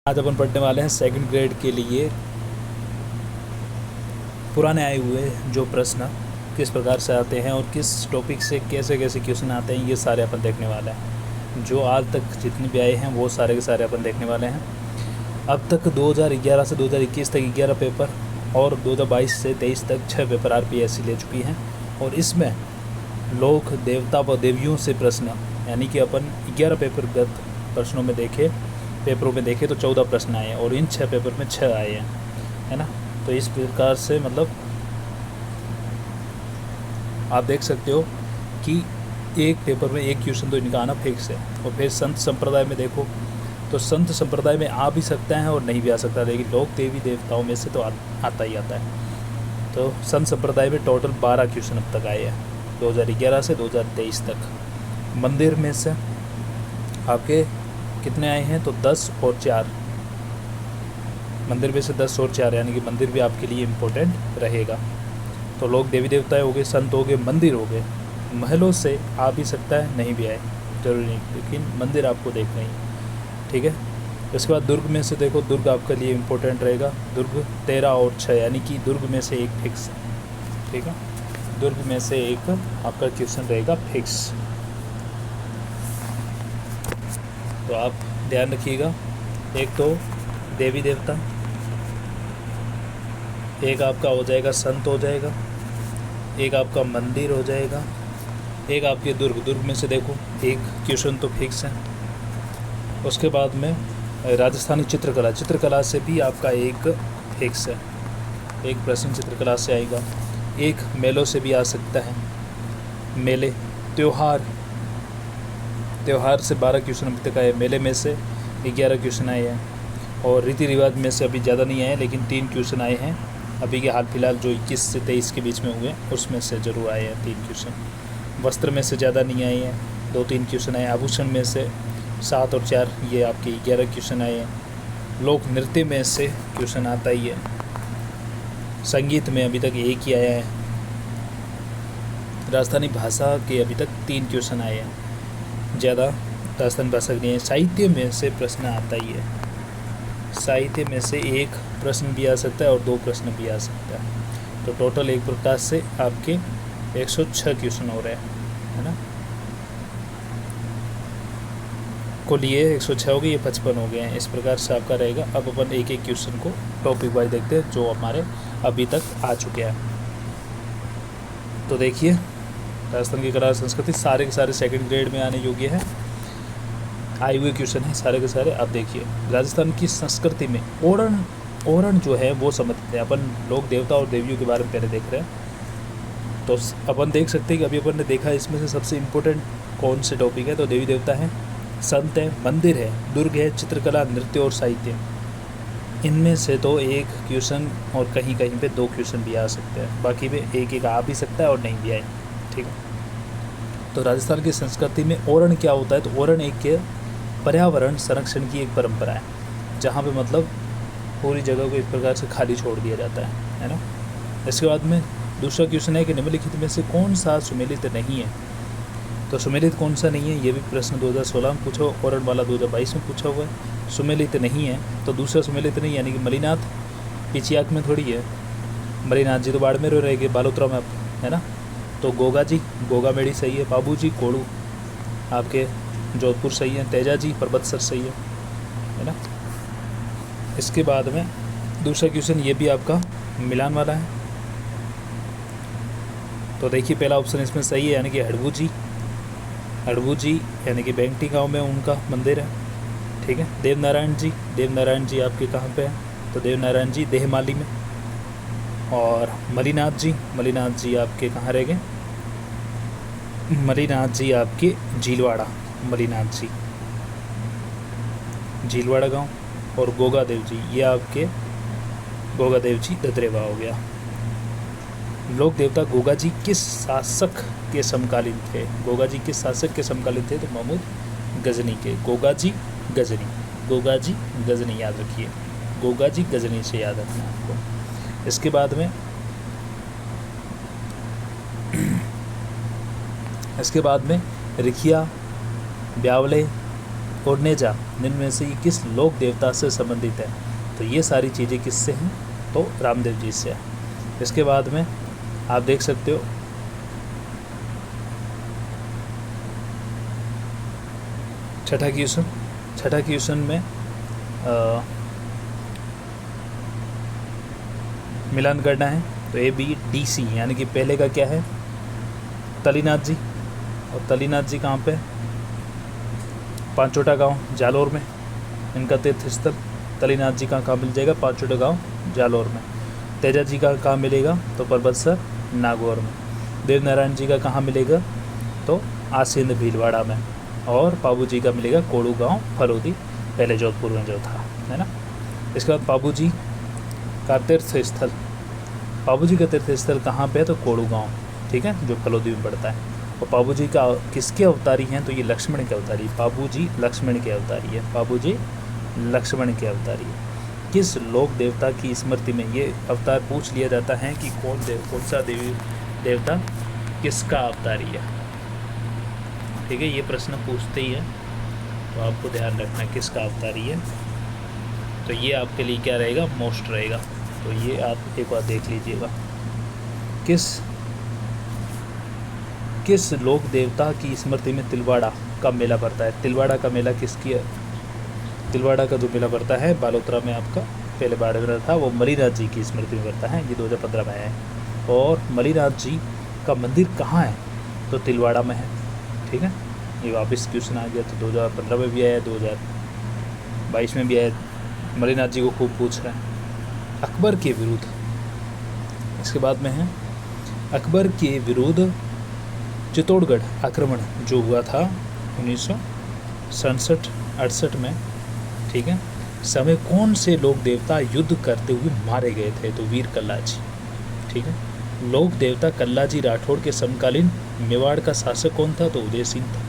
आज अपन पढ़ने वाले हैं सेकंड ग्रेड के लिए पुराने आए हुए जो प्रश्न किस प्रकार से आते हैं और किस टॉपिक से कैसे कैसे क्वेश्चन आते हैं, ये सारे अपन देखने वाले हैं। जो आज तक जितने भी आए हैं वो सारे के सारे अपन देखने वाले हैं। अब तक 2011 से 2021 तक 11 पेपर और 2022 से 23 तक 6 पेपर आरपीएससी ले चुकी हैं। और इसमें लोक देवता व देवियों से प्रश्न, यानी कि अपन 11 पेपरगत प्रश्नों में पेपरों में देखे तो 14 प्रश्न आए हैं और इन 6 पेपर में 6 आए हैं, है ना। तो इस प्रकार से मतलब आप देख सकते हो कि एक पेपर में एक क्वेश्चन तो इनका आना फिक्स है। और फिर संत संप्रदाय में देखो तो संत संप्रदाय में आ भी सकता है और नहीं भी आ सकता, लेकिन लोक देवी देवताओं में से तो आता ही आता है। तो संत संप्रदाय में टोटल 12 क्वेश्चन अब तक आए हैं 2011 से 2023 तक। मंदिर में से आपके कितने आए हैं तो 10 और 4। मंदिर में से 10 और 4, यानी कि मंदिर भी आपके लिए इम्पोर्टेंट रहेगा। तो लोग देवी देवता हो गए, संत हो गए, मंदिर हो गए। महलों से आ भी सकता है, नहीं भी आए, जरूरी नहीं, लेकिन मंदिर आपको देखना ही, ठीक है। इसके बाद दुर्ग में से देखो, दुर्ग आपके लिए इम्पोर्टेंट रहेगा। दुर्ग 13 और 6, यानी कि दुर्ग में से एक फिक्स, ठीक है। दुर्ग में से एक आपका क्वेश्चन रहेगा फिक्स। तो आप ध्यान रखिएगा, एक तो देवी देवता, एक आपका हो जाएगा संत हो जाएगा, एक आपका मंदिर हो जाएगा, एक आपके दुर्ग में से देखो एक क्वेश्चन तो फिक्स है। उसके बाद में राजस्थानी चित्रकला से भी आपका एक फिक्स है, एक प्रश्न चित्रकला से आएगा। एक मेलों से भी आ सकता है, मेले त्यौहार से 12 क्वेश्चन अभी तक आए। मेले में से 11 क्वेश्चन आए हैं। और रीति रिवाज में से अभी ज़्यादा नहीं आए, लेकिन 3 क्वेश्चन आए हैं अभी के हाल फिलहाल जो 21 से 23 के बीच में हुए, उसमें से ज़रूर आए हैं 3 क्वेश्चन। वस्त्र में से ज़्यादा नहीं आए हैं, 2-3 क्वेश्चन आए। आभूषण में से 7 और 4, ये आपके 11 क्वेश्चन आए हैं। लोक नृत्य में से क्वेश्चन आता ही है। संगीत में अभी तक एक ही आया है। राजस्थानी भाषा के अभी तक 3 क्वेश्चन आए हैं, ज़्यादा राजस्थानी भाषा नहीं है। साहित्य में से प्रश्न आता ही है, साहित्य में से एक प्रश्न भी आ सकता है और 2 प्रश्न भी आ सकता है। तो टोटल एक प्रकार से आपके 106 क्वेश्चन हो रहे हैं, है ना। कुल ये 106 हो गए, ये 55 हो गए हैं। इस प्रकार से आपका रहेगा। अब अपन एक एक क्वेश्चन को टॉपिक वाइज देखते हैं जो हमारे अभी तक आ चुके हैं। तो देखिए, राजस्थान की कला संस्कृति सारे के सारे सेकंड ग्रेड में आने योग्य है, आए हुए क्वेश्चन हैं सारे के सारे। अब देखिए, राजस्थान की संस्कृति में ओरण जो है वो समझते हैं अपन। लोग देवता और देवियों के बारे में पहले देख रहे हैं। तो अपन देख सकते हैं कि अभी अपन ने देखा इसमें से सबसे इम्पोर्टेंट कौन से टॉपिक है, तो देवी देवता है, संत है, मंदिर है, दुर्ग है, चित्रकला, नृत्य और साहित्य। इनमें से तो एक क्वेश्चन और कहीं कहीं पे 2 क्वेश्चन भी आ सकते हैं, बाकी पे एक एक आ भी सकता है और नहीं भी आए, ठीक है। तो राजस्थान की संस्कृति में ओरण क्या होता है, तो ओरण एक पर्यावरण संरक्षण की एक परंपरा है, जहाँ पे मतलब पूरी जगह को इस प्रकार से खाली छोड़ दिया जाता है ना। इसके बाद में दूसरा क्वेश्चन है कि निम्नलिखित में से कौन सा सुमेलित नहीं है। तो सुमेलित कौन सा नहीं है, ये भी प्रश्न 2016 में पूछा, ओरण वाला 2022 में पूछा हुआ है। सुमेलित नहीं है तो दूसरा सुमेलित नहीं, यानी कि मलिनाथ पिचियाक में थोड़ी है। मलिनाथ जी तो बाड़मेर रह गए, बालोतरा में, है ना। तो गोगा मेड़ी सही है। बाबू जी कोड़ू आपके जोधपुर सही है। तेजा जी परबतसर सही है ना। इसके बाद में दूसरा क्वेश्चन ये भी आपका मिलान वाला है। तो देखिए, पहला ऑप्शन इसमें सही है, यानी कि हड़बू जी यानी कि बेंगटी गांव में उनका मंदिर है, ठीक है। देवनारायण जी आपके कहाँ पे है, तो देवनारायण जी देहमाली में। और मलिनाथ जी आपके कहाँ रह गए, मलिनाथ जी आपके झीलवाड़ा, झीलवाड़ा गांव। और गोगादेव जी, ये आपके गोगादेव जी ददरेवा हो गया। लोक देवता गोगा जी किस शासक के समकालीन थे, तो महमूद गजनी के। गोगा जी गजनी याद रखिए, गोगा जी गजनी से याद रखना आपको। इसके बाद में रिखिया, ब्यावले, और नेजा, इनमें से ये किस लोक देवता से संबंधित है? तो ये सारी चीज़ें किससे हैं? तो रामदेव जी से है। इसके बाद में आप देख सकते हो छठा क्वेश्चन में मिलान करना है। तो ABDC यानी कि पहले का क्या है? तलीनाथ जी। और तलीनाथ जी कहाँ पे? पांचोटा गांव जालोर में इनका तीर्थ स्थल। तलीनाथ जी का कहाँ मिल जाएगा? पांचोटा गांव जालोर में। तेजा जी का कहाँ मिलेगा? तो परबतसर नागौर में। देवनारायण जी का कहाँ मिलेगा? तो आसिंद भीलवाड़ा में। और पाबू जी का मिलेगा कोड़ू गांव फलोदी, पहले जोधपुर में जो था, है ना। इसके बाद पाबू जी का तीर्थ स्थल कहाँ पे है? तो कोड़ू गांव, ठीक है, जो फलोदी में पड़ता है। और पाबू जी का किसके अवतारी हैं? तो ये लक्ष्मण के अवतारी। पाबू जी लक्ष्मण के अवतारी है। पाबू जी लक्ष्मण के अवतारी है। किस लोक देवता की स्मृति में ये अवतार पूछ लिया जाता है कि कौन सा देवता किसका अवतारी है? ठीक है, ये प्रश्न पूछते ही है, तो आपको ध्यान रखना किसका अवतारी है। तो ये आपके लिए क्या रहेगा? मोस्ट रहेगा। तो ये आप एक बार देख लीजिएगा। किस लोक देवता की स्मृति में तिलवाड़ा का मेला पड़ता है? तिलवाड़ा का मेला किसकी है? तिलवाड़ा का जो मेला पड़ता है बालोतरा में, आपका पहले बाड़मेर था, वो मलिनाथ जी की स्मृति में पड़ता है। ये 2015 में है। और मलिनाथ जी का मंदिर कहाँ है? तो तिलवाड़ा में है। ठीक है, ये वापस क्वेश्चन आ गया। तो 2015 में भी आया, 2022 में भी आया। मलिनाथ जी को खूब पूछ रहे हैं। अकबर के विरुद्ध, इसके बाद में है अकबर के विरुद्ध चित्तौड़गढ़ आक्रमण जो हुआ था 1967-68 में, ठीक है, समय कौन से लोक देवता युद्ध करते हुए मारे गए थे? तो वीर कल्ला जी। ठीक है, लोक देवता कल्ला जी राठौड़ के समकालीन मेवाड़ का शासक कौन था? तो उदय सिंह था।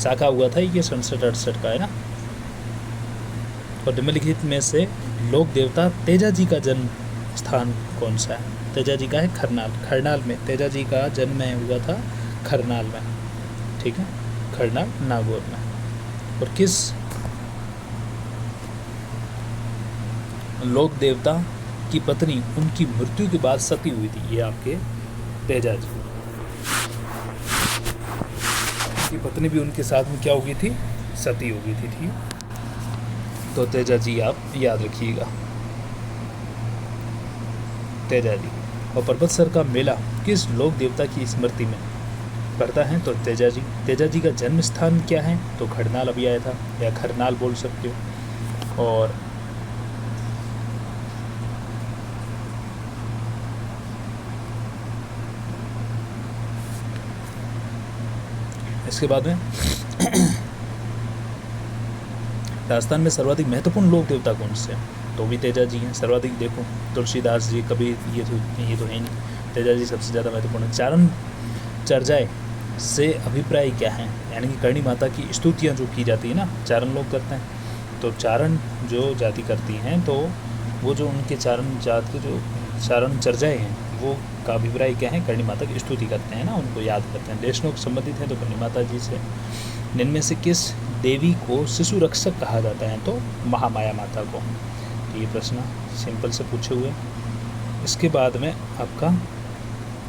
शाखा हुआ था ये 67-68 का, है ना। और निम्नलिखित में से लोक देवता तेजा जी का जन्म स्थान कौन सा है? तेजा जी का है खरनाल में। तेजा जी का जन्म हुआ था खरनाल में, ठीक है, खरनाल नागौर में। और किस लोक देवता की पत्नी उनकी मृत्यु के बाद सती हुई थी? ये आपके तेजा जी की पत्नी भी उनके साथ में क्या हो गई थी? सती हो गई थी। ठीक, तो तेजा जी आप याद रखिएगा, तेजा जी। और परबतसर का मेला किस लोक देवता की स्मृति में पड़ता है? तो तेजा जी। तेजा जी का जन्म स्थान क्या है? तो खरनाल अभी आया था, या खरनाल बोल सकते हो। और इसके बाद में राजस्थान में सर्वाधिक महत्वपूर्ण लोक देवता कौन से हैं? तो भी तेजा जी हैं सर्वाधिक। देखो तुलसीदास जी, कभी ये तो है नहीं, तेजा जी सबसे ज़्यादा महत्वपूर्ण। चारण चर्चाएँ से अभिप्राय क्या है? यानी कि करणी माता की स्तुतियाँ जो की जाती है ना, चारण लोग करते हैं। तो चारण जो जाति करती हैं, तो वो जो उनके चारण जात के जो चारण चर्चाएँ हैं, वो का अभिप्राय क्या है? करणी माता की स्तुति करते हैं ना, उनको याद करते हैं। देशनोक संबंधित हैं तो करणी माता जी से। इनमें से किस देवी को शिशु रक्षक कहा जाता है? तो महामाया माता को। तो ये प्रश्न सिंपल से पूछे हुए। इसके बाद में आपका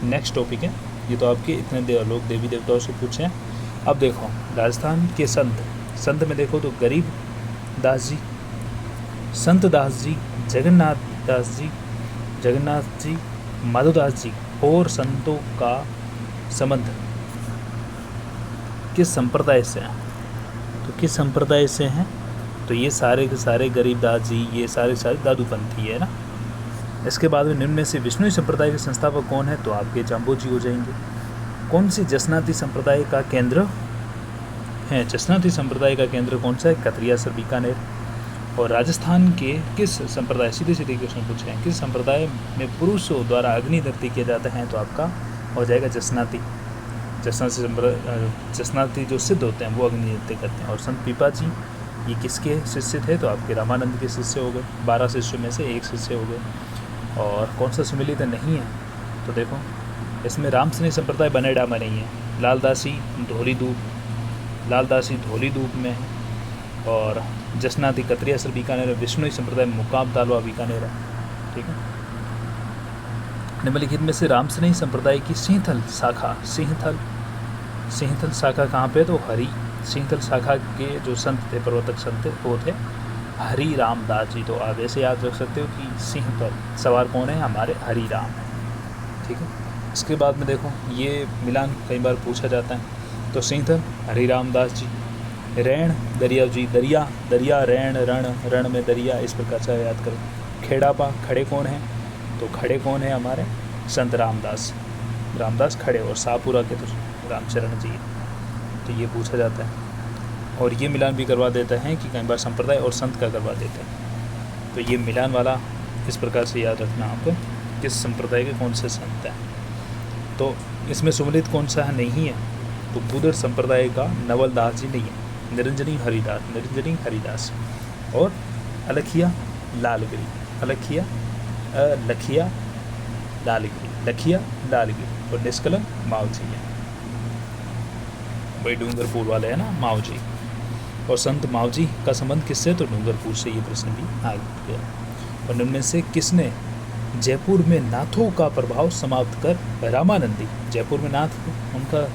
नेक्स्ट टॉपिक है, ये तो आपके इतने लोग देवी देवताओं से पूछे हैं। अब देखो राजस्थान के संत में देखो तो गरीब दास जी, संत दास जी, जगन्नाथ जी, माधोदास जी और संतों का संबंध किस संप्रदाय से है? तो किस संप्रदाय से हैं? तो ये सारे के सारे गरीबदास जी, ये सारे दादूपंथी है ना। इसके बाद में निम्न में से विष्णु संप्रदाय के संस्थापक कौन है? तो आपके जाम्बो जी हो जाएंगे। कौन सी जसनाती संप्रदाय का केंद्र है? जसनाती संप्रदाय का केंद्र कौन सा है? कतरियासर बीकानेर। और राजस्थान के किस संप्रदाय, सीधे क्वेश्चन पूछे हैं, किस संप्रदाय में पुरुषों द्वारा अग्नि नृत्य किया जाता है? तो आपका हो जाएगा जसनाती। जसनाती जो सिद्ध होते हैं वो अग्नि नृत्य करते हैं। और संत पीपा जी ये किसके शिष्य थे? तो आपके रामानंद के शिष्य हो गए। 12 शिष्यों में से एक शिष्य हो गए। और कौन सा सम्मिलित नहीं है? तो देखो इसमें रामसनी संप्रदाय बने डामा नहीं है। लालदासी धौली दूप में है। और जसनाती कतरिया सर बीकानेर है, विष्णुई संप्रदाय मुकाम तालवा बीकानेर है। ठीक है। निम्नलिखित में से रामसनेही संप्रदाय की सिंहथल शाखा, सिंहथल शाखा कहाँ पे? तो हरि सिंहथल शाखा के जो संत थे, प्रवर्तक संत थे, वो थे हरि रामदास जी। तो आप ऐसे याद रख सकते हो कि सिंहथल सवार कौन है? हमारे हरि राम है। ठीक है। इसके बाद में देखो, ये मिलान कई बार पूछा जाता है। तो सिंहथल हरि रामदास जी, रैण दरिया जी, दरिया रैण रण में दरिया, इस प्रकार से याद करो। खेड़ापा खड़े कौन है? तो खड़े कौन है? हमारे संत रामदास खड़े, और शाहपुरा के तो रामचरण जी। तो ये पूछा जाता है। और ये मिलान भी करवा देता है कि कई बार संप्रदाय और संत का करवा देते हैं। तो ये मिलान वाला इस प्रकार से याद रखना आप, किस संप्रदाय के कौन से संत हैं। तो इसमें सुमिलित कौन सा है? नहीं है। तो बूदर संप्रदाय का नवल दास जी नहीं है, निरंजनी हरिदास और लखिया लालगिरी और निष्कलंक माव जी है। भाई डूंगरपुर वाले है ना, माव जी। और संत माव जी का संबंध किससे? तो डूंगरपुर से। ये प्रश्न भी आ गया। और इनमें से किसने जयपुर में नाथों का प्रभाव समाप्त कर रामानंदी, जयपुर में नाथ उनका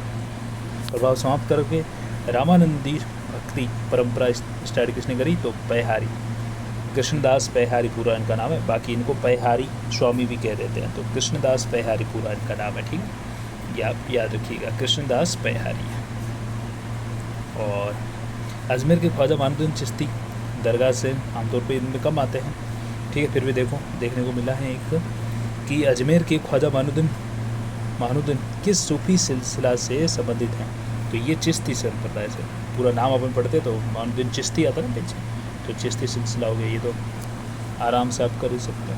प्रभाव समाप्त करके रामानंदी भक्ति परंपरा स्टार्ट किसने करी? तो पैहारी, कृष्णदास पैहारी पूरा इनका नाम है। बाकी इनको पैहारी स्वामी भी कह देते हैं। तो कृष्णदास पैहारी पूरा इनका नाम है। ठीक है, ये आप याद रखिएगा, कृष्णदास पैहारी है। और अजमेर के ख्वाजा मानुद्दीन चिश्ती दरगाह से आमतौर पे इनमें कम आते हैं। ठीक है, फिर भी देखो देखने को मिला है एक कि अजमेर के ख्वाजा मानुद्दीन किस सूफी सिलसिला से संबंधित हैं? तो ये चिश्ती संप्रदाय से। पूरा नाम अपन पढ़ते तो मानुद्दीन चिश्ती आता ना पीछे, तो चिश्ती सिलसिला हो गया। ये तो आराम से आप कर ही सकते हो।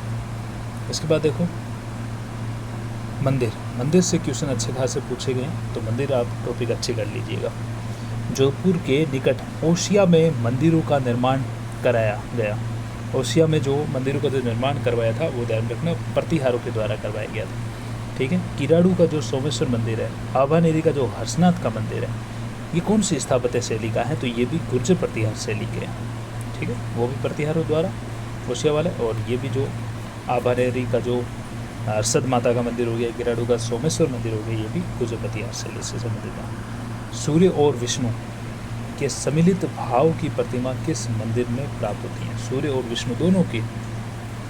इसके बाद देखो मंदिर से क्वेश्चन अच्छे खासे पूछे गए हैं। तो मंदिर आप टॉपिक अच्छे कर लीजिएगा। जोधपुर के निकट ओसिया में मंदिरों का निर्माण कराया गया। ओसिया में जो मंदिरों का जो निर्माण करवाया था वो ध्यान रखना प्रतिहारों के द्वारा करवाया गया था। ठीक है। किराड़ू का जो सोमेश्वर मंदिर है, आभानेरी का जो हर्षनाथ का मंदिर है, ये कौन सी स्थापत्य शैली का है? तो ये भी गुर्जर प्रतिहार शैली के हैं। ठीक है, वो भी प्रतिहारों द्वारा ओसिया वाला। और ये भी जो आभानेरी का जो हर्षद माता का मंदिर हो गया, किराड़ू का सोमेश्वर मंदिर हो गया, ये भी गुर्जर प्रतिहार शैली से संबंधित है। सूर्य और विष्णु के सम्मिलित भाव की प्रतिमा किस मंदिर में प्राप्त होती है? सूर्य और विष्णु दोनों की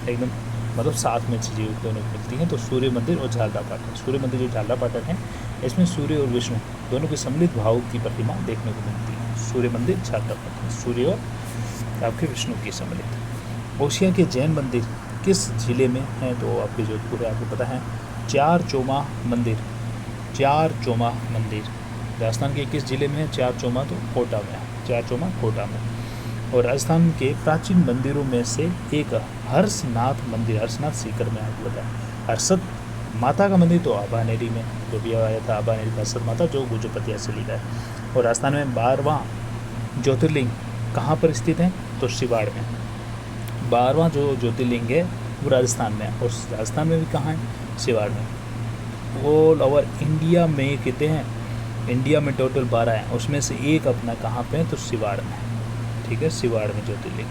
एकदम मतलब साथ में चीज़ें दोनों मिलती हैं। तो सूर्य मंदिर और झालरा पाटन, सूर्य मंदिर जो झालरा पाटन है, इसमें सूर्य और विष्णु दोनों के सम्मिलित भाव की प्रतिमा देखने को मिलती है। सूर्य मंदिर, झालरा पाटन, सूर्य और आपके विष्णु की सम्मिलित। ओसिया के जैन मंदिर किस जिले में है? तो आपके जोधपुर है, आपको पता है। चार चोमा मंदिर राजस्थान के किस जिले में है? चार चोमा तो कोटा में है, चार चोमा कोटा में। और राजस्थान के प्राचीन मंदिरों में से एक हर्षनाथ मंदिर, हर्षनाथ सीकर में आपको बताया। हर्षद माता का मंदिर तो आभानेरी में जो भी आया था, आभानेरी का हर्षद माता जो गुर्जर प्रतिहार से लिखा है। और राजस्थान में 12वां ज्योतिर्लिंग कहाँ पर स्थित है? तो शिवाड़ में। 12वां जो ज्योतिर्लिंग है वो राजस्थान में है, और राजस्थान में भी कहाँ है? शिवाड़ में। ऑल ओवर इंडिया में कहते हैं, इंडिया में टोटल 12 हैं, उसमें से एक अपना कहाँ पे है? तो शिवाड़ में। ठीक है, शिवाड़ में ज्योतिर्लिंग।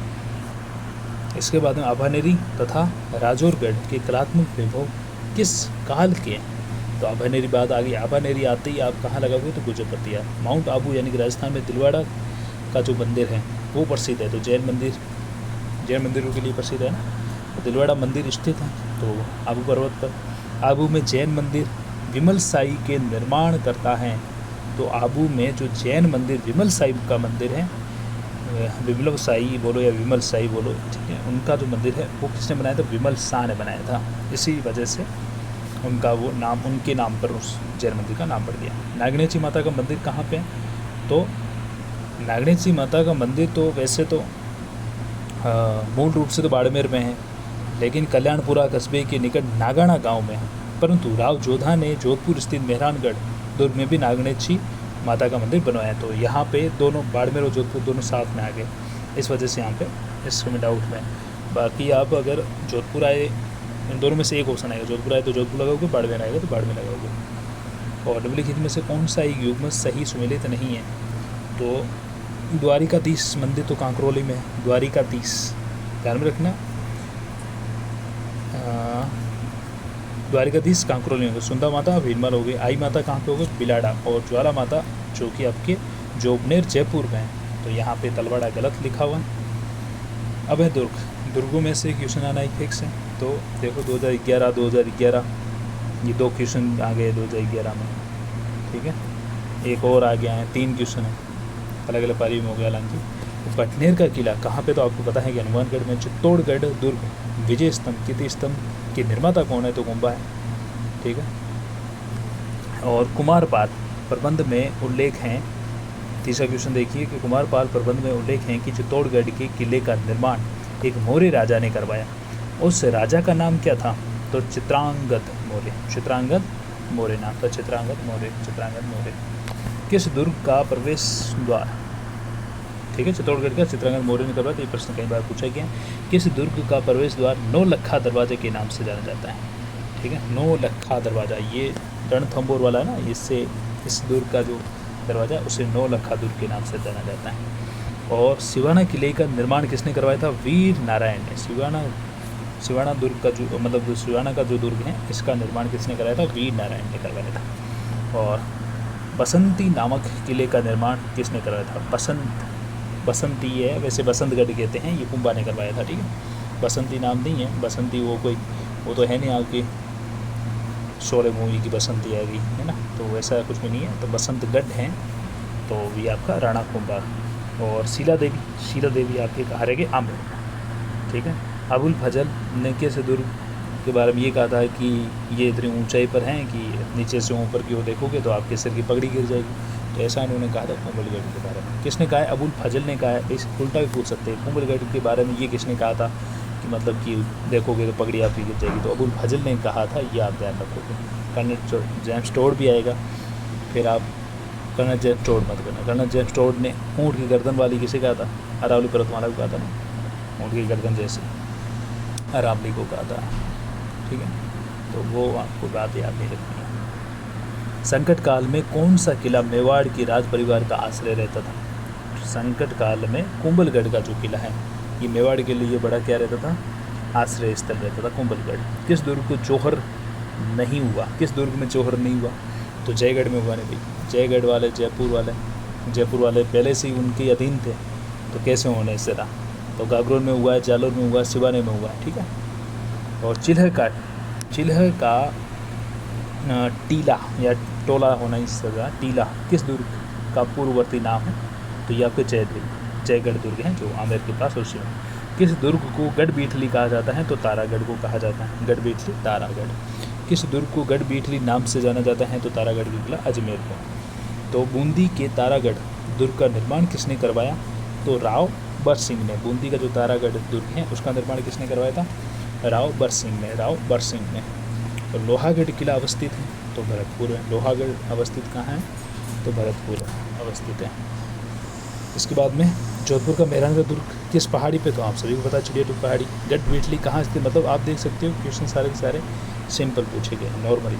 इसके बाद में आभानेरी तथा राजौरगढ़ के कलात्मक वैभव किस काल के हैं? तो आभानेरी बात आ गई। आभानेरी आते ही आप कहाँ लगाओगे? तो गुर्जर प्रतिहार। माउंट आबू यानी कि राजस्थान में दिलवाड़ा का जो मंदिर है वो प्रसिद्ध है। तो जैन मंदिरों के लिए प्रसिद्ध है ना, तो दिलवाड़ा मंदिर स्थित है तो आबू पर्वत पर। आबू में जैन मंदिर विमल साई के निर्माण करता है। तो आबू में जो जैन मंदिर विमल साई का मंदिर है, विमल साई बोलो या विमल साई बोलो, ठीक है, उनका जो मंदिर है वो किसने बनाया था? विमल शाह ने बनाया था। इसी वजह से उनका वो नाम, उनके नाम पर उस जैन मंदिर का नाम पड़ गया। नागणेची माता का मंदिर कहाँ पे है? तो नागणेची माता का मंदिर तो वैसे तो मूल रूप से तो बाड़मेर में है, लेकिन कल्याणपुरा कस्बे के निकट नागाना गांव में है। परंतु राव जोधा ने जोधपुर स्थित मेहरानगढ़ दुर्ग में भी नागणेची माता का मंदिर बनवाया। तो यहाँ पे दोनों बाड़मेर और जोधपुर दोनों साथ में आ गए, इस वजह से यहाँ पे इसमें डाउट में। बाकी आप अगर जोधपुर आए, इन दोनों में से एक ऑप्शन आएगा, जोधपुर आए तो जोधपुर लगाओगे, बाड़मेर आएगा तो बाड़मेर लगाओगे। और निम्नलिखित में से कौन सा एक युग्म सही सुमेलित नहीं है? तो द्वारिकाधीश मंदिर तो कांकरोली में है, द्वारिकाधीश ध्यान में रखना। द्वारिकाधीश कांकरोली में, सुंदा माता भीनमाल हो गई, आई माता कहाँ पे हो गई बिलाड़ा, और ज्वाला माता जो कि आपके जोबनेर जयपुर में है। तो यहाँ पे तलवाड़ा गलत लिखा हुआ है। अब है दुर्ग, दुर्गों में से क्वेश्चन आना एक फिक्स है। तो देखो 2011 ये 2 क्वेश्चन आ गए 2011 में, ठीक है। एक और आ गया है, 3 क्वेश्चन है, अलग अलग पारी में हो गया। हालांकि बटनेर का किला कहाँ पे, तो आपको पता है कि हनुमानगढ़ में। चित्तौड़गढ़ दुर्ग, विजय स्तंभ, कीर्ति स्तंभ के निर्माता कौन है, तो कुंभा है, ठीक है। और कुमारपाल प्रबंध में उल्लेख हैं, तीसरा क्वेश्चन देखिए कि कुमारपाल प्रबंध में उल्लेख है कि चित्तौड़गढ़ के किले का निर्माण एक मौर्य राजा ने करवाया। उस राजा का नाम क्या था, तो चित्रांगद मौर्य, चित्रांगद मौर्य नाम था, चित्रांगद मौर्य। किस दुर्ग का प्रवेश द्वार, ठीक है, चित्तौड़गढ़ का चित्रांगद मौर्य ने करवाया। तो ये प्रश्न कई बार पूछा गया है। किस दुर्ग का प्रवेश द्वार नौलखा दरवाजे के नाम से जाना जाता है, ठीक है, नौलखा दरवाजा, ये रणथंभौर वाला है ना, इससे इस दुर्ग का जो दरवाजा उसे नौलखा दुर्ग के नाम से जाना जाता है। और सिवाना किले का निर्माण किसने करवाया था, वीर नारायण ने। सिवाना दुर्ग का जो मतलब सिवाना का जो दुर्ग है इसका निर्माण किसने कराया था, वीर नारायण ने करवाया था। और बसंती नामक किले का निर्माण किसने कराया था, बसंती है, वैसे बसंतगढ़ कहते हैं, ये कुंभा ने करवाया था, ठीक है। बसंती नाम नहीं है, बसंती वो तो है नहीं, आपकी शोले मूवी की बसंती आ गई है ना, तो वैसा कुछ भी नहीं है। तो बसंतगढ़ हैं, तो ये आपका राणा कुंभा। और शीला देवी आपके कहा रह गए आमेर, ठीक है। अबुल फजल ने किस दुर्ग के बारे में ये कहा था कि ये इतनी ऊंचाई पर हैं कि नीचे से ऊपर की ओर देखोगे तो आपके सिर की पगड़ी गिर जाएगी। तो ऐसा इन्होंने कहा था कुंभलगढ़ के बारे में। किसने कहा है, अबुल फजल ने कहा है। इस उल्टा भी पूछ सकते हैं, कुंभलगढ़ के बारे में ये किसने कहा था कि मतलब कि देखोगे तो पगड़ी आपकी गिर जाएगी, तो अबुल फजल ने कहा था, ये आप ध्यान रखोगे। कर्नल जेम्स टोड भी आएगा, फिर आप कर्नल जेम्स टोड मत करना। कर्नल जेम्स टोड ने ऊँट की गर्दन वाली किसे कहा था, अरावली पर्वतमाला को कहा था ना, ऊँट की गर्दन जैसे अरावली को कहा था, ठीक है। तो वो आपको बात याद नहीं रखनी है। संकट काल में कौन सा किला मेवाड़ की राज परिवार का आश्रय रहता था, संकट काल में कुंभलगढ़ का जो किला है ये मेवाड़ के लिए बड़ा क्या रहता था, आश्रय स्थल रहता था कुंभलगढ़। किस दुर्ग को जौहर नहीं हुआ, किस दुर्ग में जौहर नहीं हुआ, तो जयगढ़ में हुआ नहीं भाई। जयगढ़ वाले जयपुर वाले पहले से ही उनके अधीन थे, तो कैसे होने इससे रहा। तो गागरोन में हुआ है, जालोर में हुआ, सिवाने में हुआ है, ठीक है। और चिल्ह का टीला या टोला होना इस जगह, टीला किस दुर्ग का पूर्ववर्ती नाम है, तो ये आपके जयगढ़ दुर्ग है जो आमेर के पास उसी में। किस दुर्ग को गढ़बीठली कहा जाता है, तो तारागढ़ को कहा जाता है, गढ़बीठली तारागढ़। किस दुर्ग को गढ़बीठली नाम से जाना जाता है, तो तारागढ़ की किला अजमेर को। तो बूंदी के तारागढ़ दुर्ग का निर्माण किसने करवाया, तो राव बरसिंह ने। बूंदी का जो तारागढ़ दुर्ग है उसका निर्माण किसने करवाया था, राव बरसिंह ने। और लोहागढ़ किला अवस्थित है, तो भरतपुर है। लोहागढ़ अवस्थित कहाँ है, तो भरतपुर अवस्थित है। इसके बाद में जोधपुर का मेहरानगढ़ दुर्ग किस पहाड़ी पे, तो आप सभी को पता चलिए, तो पहाड़ी। गढ़बीठली कहाँ स्थित, मतलब आप देख सकते हो क्वेश्चन सारे के सारे सिंपल पूछे गए नॉर्मली,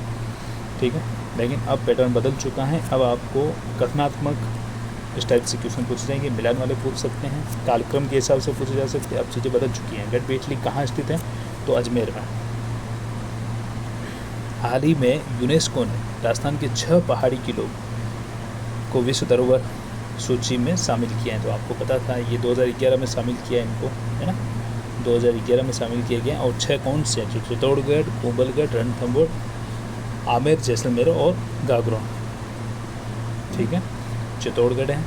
ठीक है। लेकिन अब पैटर्न बदल चुका है, अब आपको कथनात्मक इस टाइप से क्वेश्चन पूछे जाएंगे, मिलान वाले पूछ सकते हैं, कालक्रम के हिसाब से पूछे जा सकते हैं। अब चीज़ें बदल चुकी हैं। गढ़बीठली कहाँ स्थित है, तो अजमेर में। हाल ही में यूनेस्को ने राजस्थान के 6 पहाड़ी किलों को विश्व धरोहर सूची में शामिल किया है। तो आपको पता था ये 2011 में शामिल किया है इनको, है ना, 2011 में शामिल किया गया। और 6 कौन से हैं, चित्तौड़गढ़, कुंभलगढ़, रणथंभौर, आमेर, जैसलमेर और गागरोन, ठीक है। चित्तौड़गढ़ है,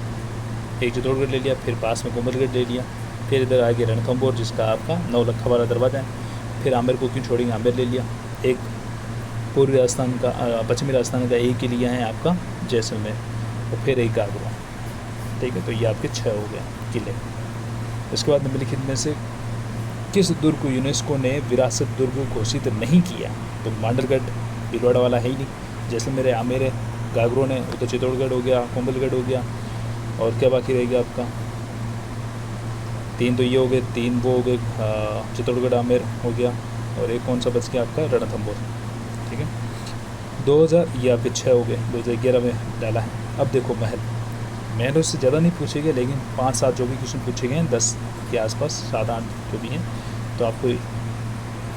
एक चित्तौड़गढ़ ले लिया, फिर पास में कुंभलगढ़ ले लिया, फिर इधर आगे रणथंभौर जिसका आपका 9 लखा वाला दरवाजा है, फिर आमेर को क्यों छोड़ेंगे, आमेर ले लिया। एक पूर्वी राजस्थान का पश्चिमी राजस्थान का एक ही लिया है आपका जैसलमेर, और फिर एक गागरोन, ठीक है। तो ये आपके 6 हो गए किले। इसके बाद निम्नलिखित में से किस दुर्ग को यूनेस्को ने विरासत दुर्ग घोषित नहीं किया, तो मांडरगढ़ भीलवाड़ा वाला है ही नहीं, जैसलमेर है, आमेर है, गागरोन है, वो तो चित्तौड़गढ़ हो गया, कुंभलगढ़ हो गया, और क्या बाकी रह गया आपका, 3 तो ये हो गए, 3 वो हो गए, चित्तौड़गढ़, आमेर हो गया, और एक कौन सा बच गया आपका, रणथंभौर, ठीक है। 2000 ये आपके 6 हो गए, 2011 में डाला है। अब देखो मेहनत से ज़्यादा नहीं पूछे गए, लेकिन 5-7 जो भी क्वेश्चन पूछे गए हैं 10 के आसपास, 7-8 जो भी हैं, तो आपको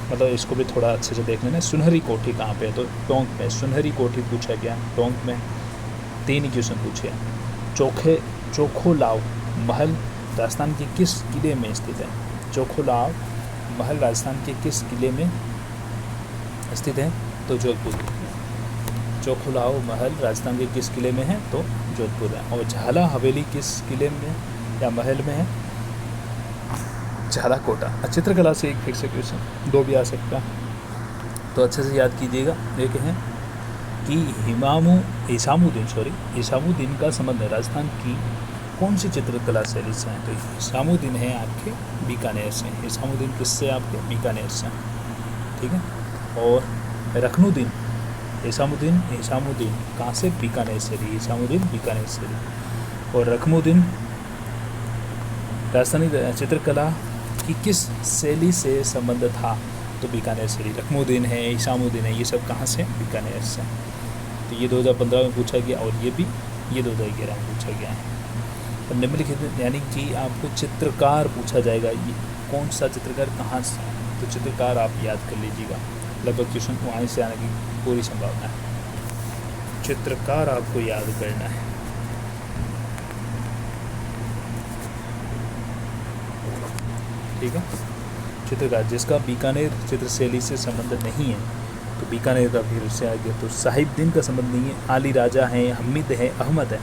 मतलब इसको भी थोड़ा अच्छे से देख लेना। सुनहरी कोठी कहाँ पे है, तो टोंक में सुनहरी कोठी पूछा गया। टोंक में 3 ही क्वेश्चन पूछे हैं। चोखोलाव महल राजस्थान के किस किले में स्थित है? चोखोलाव महल राजस्थान के किस किले में स्थित है? तो जोधपुर। चोखोलाव महल राजस्थान के किस किले में है? तो जोधपुर है। और झाला हवेली किस किले में या महल में है? झाला कोटा। चित्रकला से एक फिर से क्वेश्चन 2 भी आ सकता है, तो अच्छे से याद कीजिएगा। एक है कि इसामुद्दीन का संबंध राजस्थान की कौन सी चित्रकला शैली से है? तो इसामुद्दीन है आपके बीकानेर से। इसामुद्दीन किससे? आपके बीकानेर से, ठीक है। और रखनुद्दीन, इसामुद्दीन कहाँ से? बीकानेर से ली। इसामुद्दीन बीकानेर से ली। और रखनुद्दीन राजस्थानी चित्रकला की किस शैली से संबंध था? तो बीकानेर से ली। रखनुद्दीन है, इसामुद्दीन है, ये सब कहाँ से? बीकानेर से। तो ये 2015 में पूछा गया, और ये 2011 में पूछा गया है। तो निम्नलिखित यानी कि आपको चित्रकार पूछा जाएगा, ये कौन सा चित्रकार कहाँ से? तो चित्रकार आप याद कर लीजिएगा, लगभग क्वेश्चन वहीं से आने की पूरी संभावना है। चित्रकार आपको याद करना है। ठीक है। चित्रकार जिसका बीकानेर चित्र शैली से संबंध नहीं है, तो बीकानेर का फिर से आ गया। तो साहिबदीन का संबंध नहीं है। आली राजा है, हमीद है, अहमद है,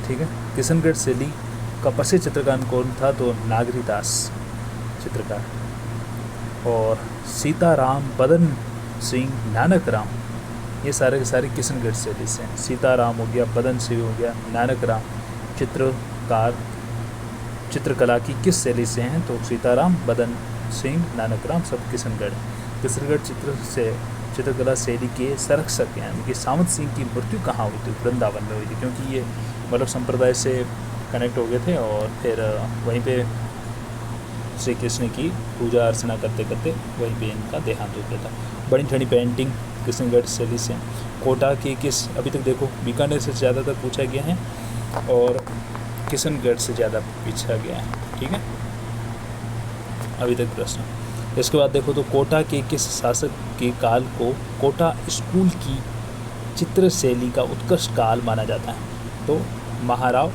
ठीक है। किशनगढ़ शैली का प्रसिद्ध चित्रकार कौन था? तो नागरीदास चित्रकार। और सीताराम, बदन सिंह, नानक राम, ये सारे के सारे किशनगढ़ शैली से हैं। सीताराम हो गया, बदन सिंह हो गया, नानक राम चित्रकार चित्रकला की किस शैली से हैं? तो सीताराम, बदन सिंह, नानक राम सब किशनगढ़। चित्रकला शैली के संरक्षक यानी कि सावंत सिंह की मृत्यु कहाँ हुई थी? वृंदावन में हुई थी, क्योंकि ये मतलब संप्रदाय से कनेक्ट हो गए थे, और फिर वहीं पे श्री कृष्ण की पूजा अर्चना करते करते वहीं पे इनका देहांत हो गया था। बड़ी ठंडी पेंटिंग किशनगढ़ शैली से। कोटा के किस, अभी तक देखो बीकानेर से ज़्यादातर पूछा गया है और किशनगढ़ से ज़्यादा पूछा गया है, ठीक है अभी तक प्रश्न। इसके बाद देखो तो कोटा के किस शासक के काल को कोटा स्कूल की चित्र शैली का उत्कृष्ट काल माना जाता है? तो महाराव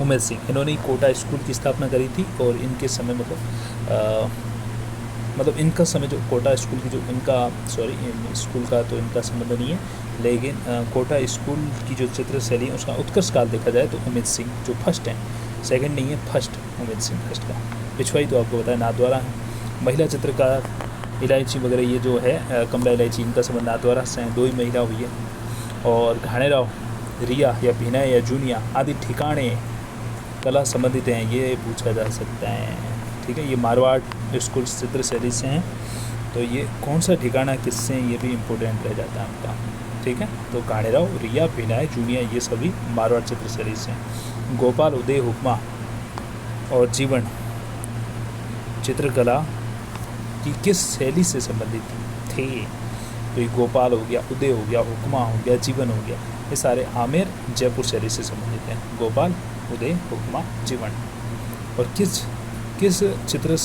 उमेद सिंह, इन्होंने कोटा स्कूल की स्थापना करी थी, और इनके समय मतलब इनका समय जो कोटा स्कूल की जो इनका स्कूल का तो इनका संबंध नहीं है, लेकिन कोटा स्कूल की जो चित्र शैली है उसका उत्कृष्ट काल देखा जाए तो उमेद सिंह जो फर्स्ट है, सेकंड नहीं है, फर्स्ट उमेद सिंह फर्स्ट का। पिछवाई तो आपको बताया नाथद्वारा है। महिला चित्रकार इलायची वगैरह ये जो है कमला इलायची, इनका संबंध नाथद्वारा से 2 ही महिला हुई है। और घाणेराव, रिया या भिनय या जूनिया आदि ठिकाने कला संबंधित हैं, ये पूछा जा सकता है, ठीक है। ये मारवाड़ स्कूल चित्र शैली से हैं, तो ये कौन सा ठिकाना किससे हैं ये भी इम्पोर्टेंट रह जाता है आपका, ठीक है। तो घाणेराव, रिया, भिनय, जूनिया ये सभी मारवाड़ चित्र शैली से हैं। गोपाल, उदय, हुक्मा और जीवन चित्रकला की किस शैली से संबंधित थे? तो ये गोपाल हो गया, उदय हो गया, हुक्मा हो गया, जीवन हो गया, ये सारे आमेर जयपुर शैली से संबंधित हैं। गोपाल, उदय, हुक्मा, जीवन। और किस चित्र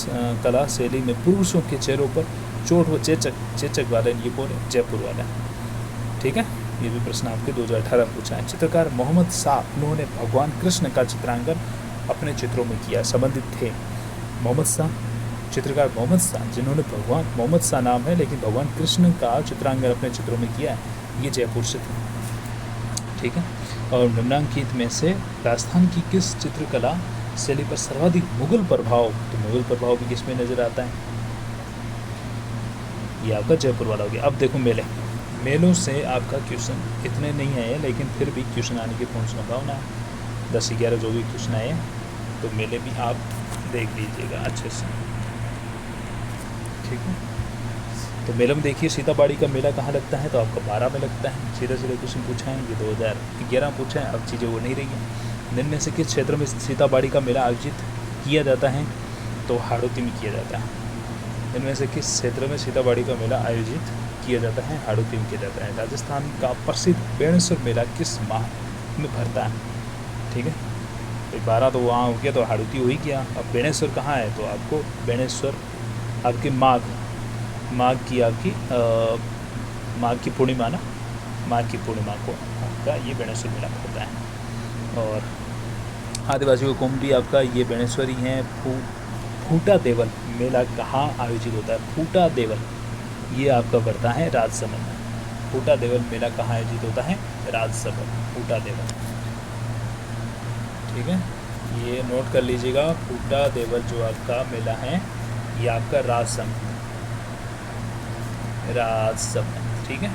कला शैली में पुरुषों के चेहरों पर चोट व चेचक वाले ये कौन है? जयपुर वाला, ठीक है। ये भी प्रश्न आपके 2018 पूछा है। चित्रकार मोहम्मद शाह, उन्होंने भगवान कृष्ण का चित्रांकन अपने चित्रों में किया, संबंधित थे। मोहम्मद शाह, चित्रकार मोहम्मद शाह, जिन्होंने भगवान मोहम्मद शाह नाम है लेकिन भगवान कृष्ण का चित्रांकन अपने चित्रों में किया है, ये जयपुर से थे, ठीक है। और निम्नांकित में से राजस्थान की किस चित्रकला शैली पर सर्वाधिक मुगल प्रभाव? तो मुगल प्रभाव भी किस में नजर आता है? ये आपका जयपुर वाला हो गया। अब देखो मेलों से आपका क्वेश्चन इतने नहीं आए, लेकिन फिर भी क्वेश्चन आने की पूर्ण संभावना है। 10-11 जो भी क्वेश्चन आए तो मेले भी आप देख लीजिएगा अच्छे से, ठीक है। तो मेले में देखिए सीताबाड़ी का मेला कहाँ लगता है? तो आपका 12 में लगता है। सीधे क्वेश्चन पूछा है, ये 2011 पूछा है, अब चीज़ें वो नहीं रही हैं। निम्न में से किस क्षेत्र में सीताबाड़ी का मेला आयोजित किया जाता है? तो हाड़ौती में किया जाता है। इनमें से किस क्षेत्र में सीताबाड़ी का मेला आयोजित किया जाता है? हाड़ौती में किया जाता है। राजस्थान का प्रसिद्ध बेणेश्वर मेला किस माह में भरता है? ठीक है। तो 12 तो वहाँ हो गया, तो हाड़ौती हो ही गया। अब बेणेश्वर कहाँ है, तो आपको बेणेश्वर आपके माघ की आपकी माघ की पूर्णिमा ना, माघ की पूर्णिमा को आपका ये बेणेश्वर मेला होता है। और आदिवासियों का कुंभ भी आपका ये बेणेश्वर ही है। फूटा देवल मेला कहाँ आयोजित होता है, फूटा देवल ये आपका पड़ता है राजसमंद में। फूटा देवल मेला कहाँ आयोजित होता है, राजसमंद, फूटा देवल, ठीक है। ये नोट कर लीजिएगा, फूटा देवल जो आपका मेला है ये आपका राजसमंद, ठीक है।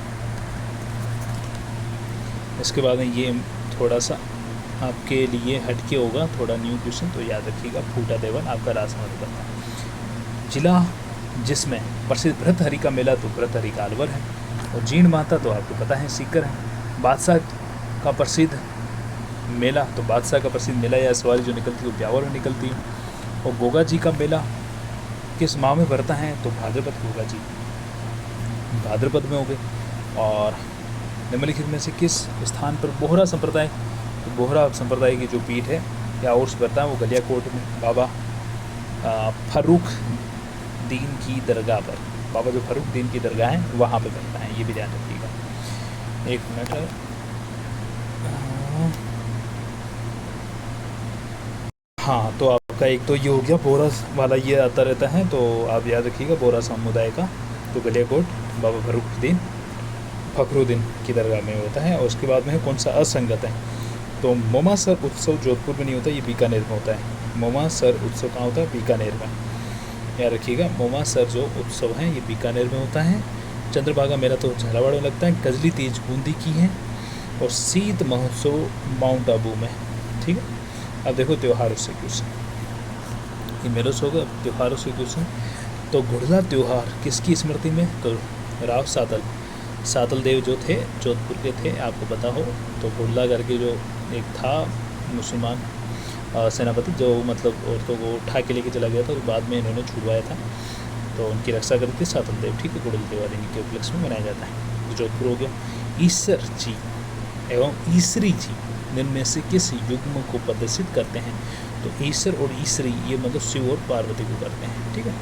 इसके बाद में ये थोड़ा सा आपके लिए हटके होगा, थोड़ा न्यू क्वेश्चन, तो याद रखिएगा फूटा देवल आपका राजसमंद पड़ता है। जिला जिसमें प्रसिद्ध भृतहरि का मेला तो भृतहरि का अलवर है, और जीण माता तो आपको पता है सीकर है। बादशाह का प्रसिद्ध मेला तो बादशाह का प्रसिद्ध मेला या सवारी जो निकलती है वो ब्यावर में निकलती है। और गोगा जी का मेला किस माह में भरता है, तो भाद्रपद, गोगा जी भाद्रपद में हो गए। और निम्नलिखित में से किस स्थान पर बोहरा संप्रदाय, तो बोहरा संप्रदाय की जो पीठ है या उर्स भरता है वो गलियाकोट में बाबा फर्रुख दीन की दरगाह पर, बाबा जो फर्रुख दीन की दरगाह है वहाँ पे करता है, ये भी ध्यान रखिएगा। एक मिनट है, हाँ। तो आपका एक तो ये हो गया बोहरा वाला, ये आता रहता है, तो आप याद रखिएगा बोहरा समुदाय का तो गलियाकोट बाबा फखरुद्दीन की दरगाह में होता है। और उसके बाद में है कौन सा असंगत है, तो मोमासर उत्सव जोधपुर में नहीं होता, ये बीकानेर में होता है। मोमासर उत्सव कहाँ होता है, बीकानेर में, याद रखिएगा। मोमासर जो उत्सव है ये बीकानेर में होता है। चंद्रभागा मेला तो झालावाड़ में लगता है। कजली तीज बूंदी की है। और शीत महोत्सव माउंट आबू में, ठीक है। अब देखो त्योहारों से क्वेश्चन, ये मेलों से होगा, त्योहारों से क्वेश्चन। तो घुड़ला त्यौहार किसकी स्मृति में, तो राव सातल देव जो थे जोधपुर के थे, आपको पता हो। तो घुड़ला करके जो एक था मुसलमान सेनापति जो मतलब औरतों को उठा के लेके चला गया था, और बाद में इन्होंने छुड़वाया था, तो उनकी रक्षा करते सातल देव, ठीक है। घुड़ल त्यौहार इनके उपलक्ष्य में मनाया जाता है। जोधपुर हो गया। ईसर जी एवं ईसरी जी जिनमें से किस युग्म को प्रदर्शित करते हैं, तो ईसर और ईसरी ये मतलब शिव और पार्वती को करते हैं, ठीक है।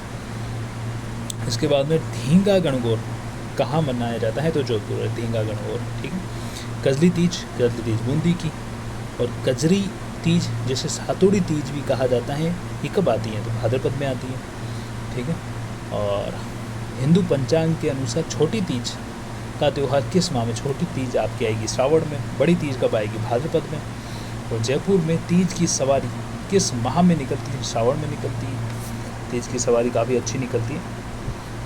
इसके बाद में धींगा गणगौर कहाँ मनाया जाता है, तो जोधपुर है धींगा गणगौर, ठीक है। कजली तीज बूंदी की। और कजरी तीज जैसे सातोड़ी तीज भी कहा जाता है, ये कब आती है, तो भाद्रपद में आती है, ठीक है। और हिंदू पंचांग के अनुसार छोटी तीज का त्यौहार किस माह में, छोटी तीज आपकी आएगी श्रावण में, बड़ी तीज कब आएगी, भाद्रपद में। और जयपुर में तीज की सवारी किस माह में निकलती है, श्रावण में निकलती है। तीज की सवारी काफ़ी अच्छी निकलती है।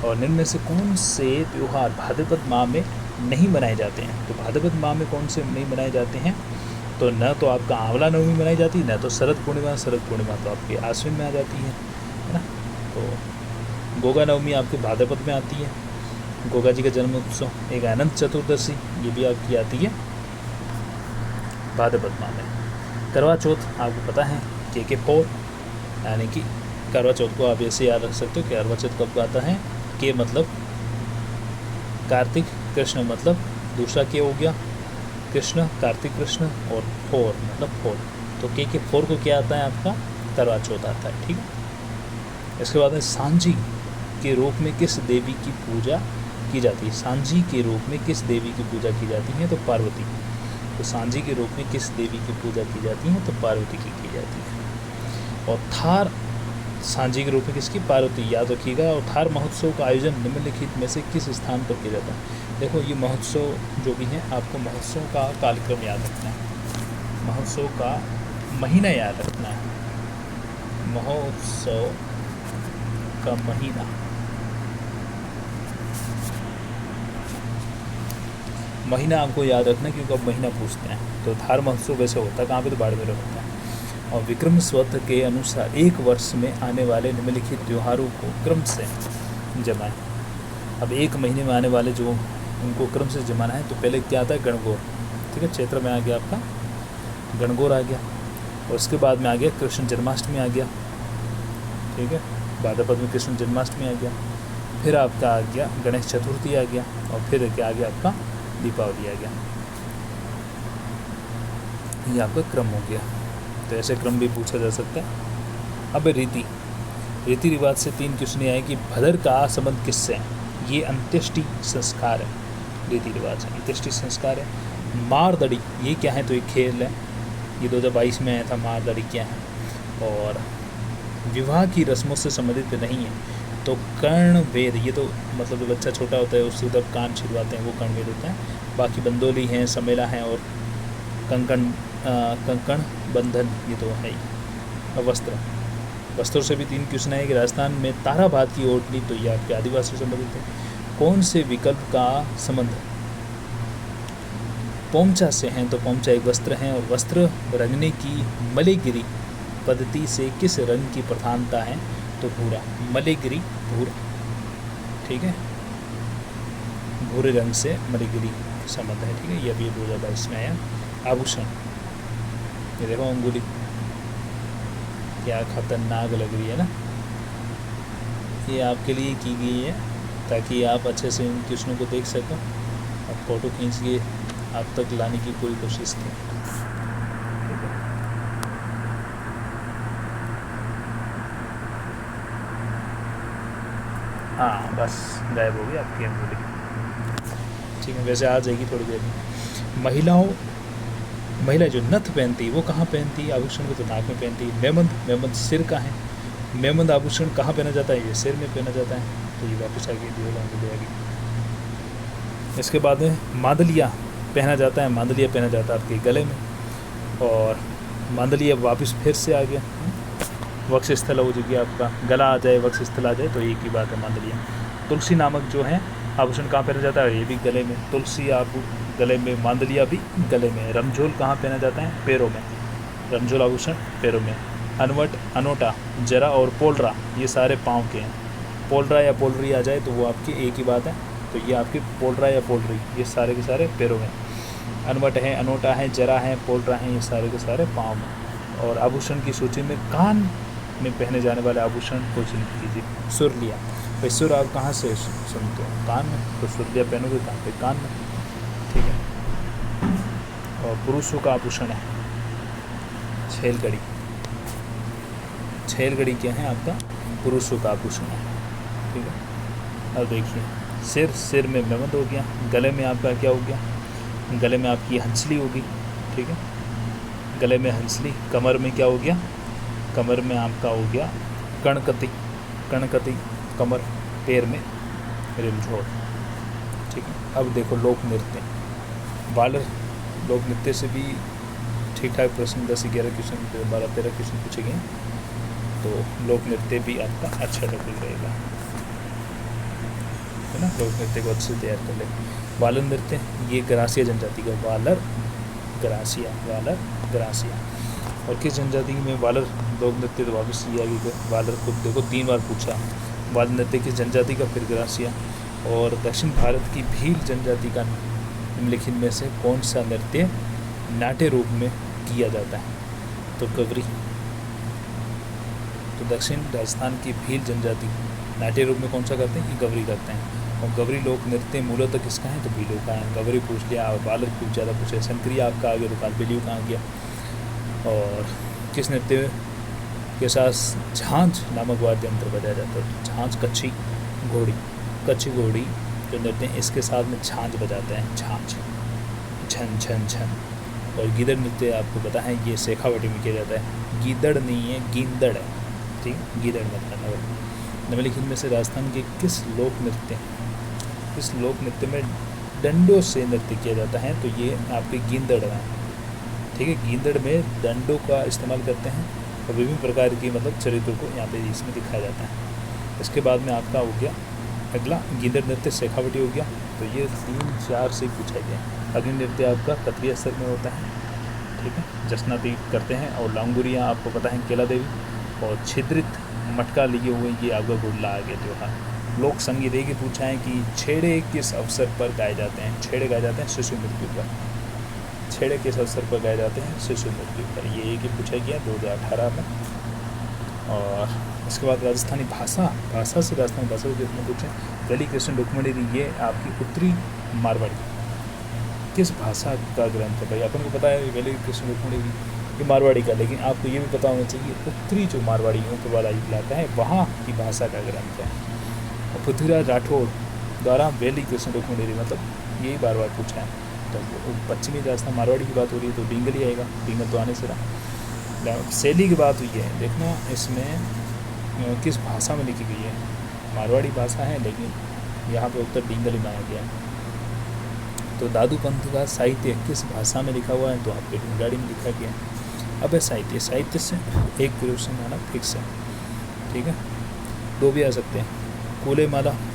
और निम्न में से कौन से त्यौहार भाद्रपद माह में नहीं मनाए जाते हैं, तो भाद्रपद माह में कौन से नहीं मनाए जाते हैं, तो न तो आपका आंवला नवमी मनाई जाती है, न तो शरद पूर्णिमा तो आपकी आश्विन में आ जाती है ना। तो गोगा नवमी आपके भाद्रपद में आती है। गोगा जी का जन्म उत्सव एक अनंत चतुर्दशी ये भी आपकी आती है भाद्रपद माह में। करवा चौथ आपको पता है के पौर, यानी कि करवा चौथ को आप ऐसे याद रख सकते हो कि करवा चौथ कब आता है, के मतलब कार्तिक, कृष्ण मतलब दूसरा के हो गया कृष्ण, कार्तिक कृष्ण, और फोर मतलब फोर, तो के फोर को क्या आता है आपका, करवा चौथ आता है, ठीक है। इसके बाद में सांझी के रूप में किस देवी की पूजा की जाती है, सांझी के रूप में किस देवी की पूजा की जाती है, तो पार्वती। तो सांझी के रूप में किस देवी की पूजा की जाती है, तो पार्वती की जाती है। और थार सांझी के रूप में किसकी, पार्वती, याद रखिएगा। और थार महोत्सव का आयोजन निम्नलिखित में से किस स्थान पर किया जाता है, देखो ये महोत्सव जो भी है आपको महोत्सव का कार्यक्रम याद रखना है, महोत्सव का महीना याद रखना है, महोत्सव का महीना आपको याद रखना है, क्योंकि अब महीना पूछते हैं। तो थार महोत्सव वैसे होता है कहाँ पे, तो बाड़मेर होता है। और विक्रम संवत के अनुसार एक वर्ष में आने वाले निम्नलिखित त्योहारों को क्रम से जमाएं। अब एक महीने में आने वाले जो उनको क्रम से जमाना है, तो पहले क्या आता है, गणगौर, ठीक है। चैत्र में आ गया आपका गणगौर आ गया। और उसके बाद में आ गया कृष्ण जन्माष्टमी आ गया, ठीक है। भाद्रपद में कृष्ण जन्माष्टमी आ गया। फिर आपका आ गया गणेश चतुर्थी आ गया। और फिर क्या आ गया आपका दीपावली आ गया। ये आपका क्रम हो गया। तो ऐसे क्रम भी पूछा जा सकता है। अब रीति रिवाज से 3 क्वेश्चन आए कि भदर का संबंध किससे है? ये अंत्येष्टि संस्कार है, रीति रिवाज है, अंत्येष्टि संस्कार है। मारदड़ी ये क्या है? तो ये खेल है, ये 2022 में आया था। मारदड़ी क्या है? और विवाह की रस्मों से संबंधित नहीं है, तो कर्णवेद, ये तो मतलब जो बच्चा छोटा होता है उससे जब कान छिड़वाते हैं वो कर्णवेद होता है। बाकी बंदोली हैं, समेला हैं और कंकण बंधन ये तो है ही। अब वस्त्रों से भी 3 क्वेश्चन है कि राजस्थान में ताराबाद की ओढ़नी, तो ये आपके आदिवासी से संबंधित है। कौन से विकल्प का संबंध पोमचा से हैं? तो पोमचा एक वस्त्र हैं और वस्त्र रंगने की मलेगिरी पद्धति से किस रंग की प्रधानता है? तो भूरा, मलेगिरी भूरा, ठीक है, भूरे रंग से मलेगिरी संबंध है, ठीक है। ये अभी 2022 में आया। आभूषण, ये देखो अंगुली क्या खतरनाक लग रही है ना, ये आपके लिए की गई है ताकि आप अच्छे से इन क्वेश्चनों को देख सको और फ़ोटो खींच के आप तक लाने की पूरी कोशिश की। हाँ बस गायब हो गई आपकी अंगुली, ठीक है। वैसे आ जाएगी थोड़ी देर में। महिला जो नथ पहनती है वो कहाँ पहनती है? आभूषण को तो नाक में पहनती है। मेमंद सिर का है, मेमंद आभूषण कहाँ पहना जाता है? ये सिर में पहना जाता है, तो ये वापस आ गई। इसके बाद में मांदलिया पहना जाता है, मांदलिया पहना जाता है आपके गले में, और मांदलिया वापस फिर से आ गया। वक्षस्थल हो चुकी आपका, गला आ जाए वक्षस्थल आ जाए तो एक ही बात है मांदलिया। तुलसी नामक जो है आभूषण कहाँ पहना जाता है? ये भी गले में, तुलसी आप गले में, मांदलिया भी गले में। रमझोल कहाँ पहना जाता है? पैरों में, रमझोल आभूषण पैरों में। अनवट, अनोटा, जरा और पोलरा ये सारे पाँव के हैं। पोलरा या पोलरी आ जाए तो वो आपकी एक ही बात है, तो ये आपकी पोलरा या पोलरी ये सारे के सारे पैरों में। अनवट है, अनोटा है, जरा है, पोलरा है, ये सारे के सारे पाँव में। और आभूषण की सूची में कान में पहने जाने वाले आभूषण को चिन्हित कीजिए। सुरलिया, भाई सुर आप कहाँ से सुनते हो? कान में, तो सुरलिया पहनोगे कहाँ पे? कान में, ठीक है। और पुरुषों का आभूषण है छेलगड़ी। छेलगड़ी क्या है आपका? पुरुषों का आभूषण है, ठीक है। अब देखिए सिर में मेमंद हो गया, गले में आपका क्या हो गया? गले में आपकी हंसली होगी, ठीक है, गले में हंसली। कमर में क्या हो गया? कमर में आपका हो गया कणकती, कमर। पैर में रिमझोल, ठीक है। अब देखो लोक नृत्य, बालर लोक नृत्य से भी ठीक ठाक प्रश्न 10-11 क्वेश्चन 12-13 क्वेश्चन पूछे गए, तो लोक नृत्य भी आपका अच्छा टॉपिक रहेगा, है ना। लोक नृत्य को अच्छे से तैयार कर ले। बालर नृत्य ये ग्रासिया जनजाति का, वालर ग्रासिया। और किस जनजाति में वालर लोक नृत्य? तो वापस ये आगे को वालर को देखो 3 बार पूछा। वालर नृत्य किस जनजाति का? फिर ग्रासिया। और दक्षिण भारत की भील जनजाति का निम्नलिखित में से कौन सा नृत्य नाट्य रूप में किया जाता है? तो गवरी। तो दक्षिण राजस्थान की भील जनजाति नाट्य रूप में कौन सा करते हैं? गवरी करते हैं। और गवरी लोक नृत्य मूलतः किसका है? तो भीलों का है। गवरी पूछ लिया और बालर कुछ ज़्यादा पूछे। संक्रिया आपका आगे, तो कालबेलियों का आ गया। और किस नृत्य के साथ झांझ नामक वाद्य यंत्र बजाया जाता है? झांझ कच्छी घोड़ी जो नृत्य हैं इसके साथ में झांझ बजाते हैं, झांझ, झन झन झन। और गीदड़ नृत्य आपको पता है ये शेखावटी में किया जाता है। गीदड़ नहीं है, गींदड़ है, ठीक, गीदड़ मतलब। निम्नलिखित में से राजस्थान के किस लोक नृत्य में डंडों से नृत्य किया जाता है? तो ये आपके गींदड़ है, ठीक है। गींदड़ में डंडों का इस्तेमाल करते हैं और विभिन्न प्रकार की मतलब चरित्रों को यहाँ पे इसमें दिखाया जाता है। इसके बाद में आपका हो गया अगला गींदड़ नृत्य शेखावटी हो गया। तो ये 3-4 से पूछा गया। अग्नि नृत्य आपका कतरिया स्तर में होता है, ठीक है, जसनाती करते हैं। और लांगुरियाँ आपको पता है केला देवी। और छिद्रित मटका लिए हुए ये आपका गुड़ला आ गया त्योहार। लोक संगीत एक ही पूछा है कि छेड़े किस अवसर पर गाए जाते हैं? छेड़े गाए जाते हैं शिशु मृत्यु पर। छेड़े किस अवसर पर गाए जाते हैं? शिशु मृत्यु पर। ये एक ही पूछा गया 2018 में। और इसके बाद राजस्थानी भाषा से राजस्थानी भाषा को जिसमें पूछें वेली कृष्ण रुक्मणी, ये आपकी उत्तरी मारवाड़ी किस भाषा का ग्रंथ है? भाई अपन को पता है वेली कृष्ण रुक्मणी ये मारवाड़ी का। लेकिन आपको ये भी पता होना चाहिए उत्तरी जो मारवाड़ी ऊपर वाला इलाका है वहाँ की भाषा का ग्रंथ है। और पृथ्वीराज राठौड़ द्वारा वैली कृष्ण रुक्मिणी, मतलब यही बार बार पूछा है। तो पश्चिमी राजस्थान मारवाड़ी की बात हो रही है तो डिंगल ही आएगा, डिंगल तो आने से रहा। शैली की बात हुई है, देखना इसमें किस भाषा में लिखी गई है। मारवाड़ी भाषा है लेकिन यहाँ पे उत्तर डिंगल ही माना गया है। तो दादू पंथ का साहित्य किस भाषा में लिखा हुआ है, तो आपके ढूंढाड़ी में लिखा गया है। अब है साहित्य से एक क्वेश्चन आना फिक्स है, ठीक है। दो भी आ सकते हैं।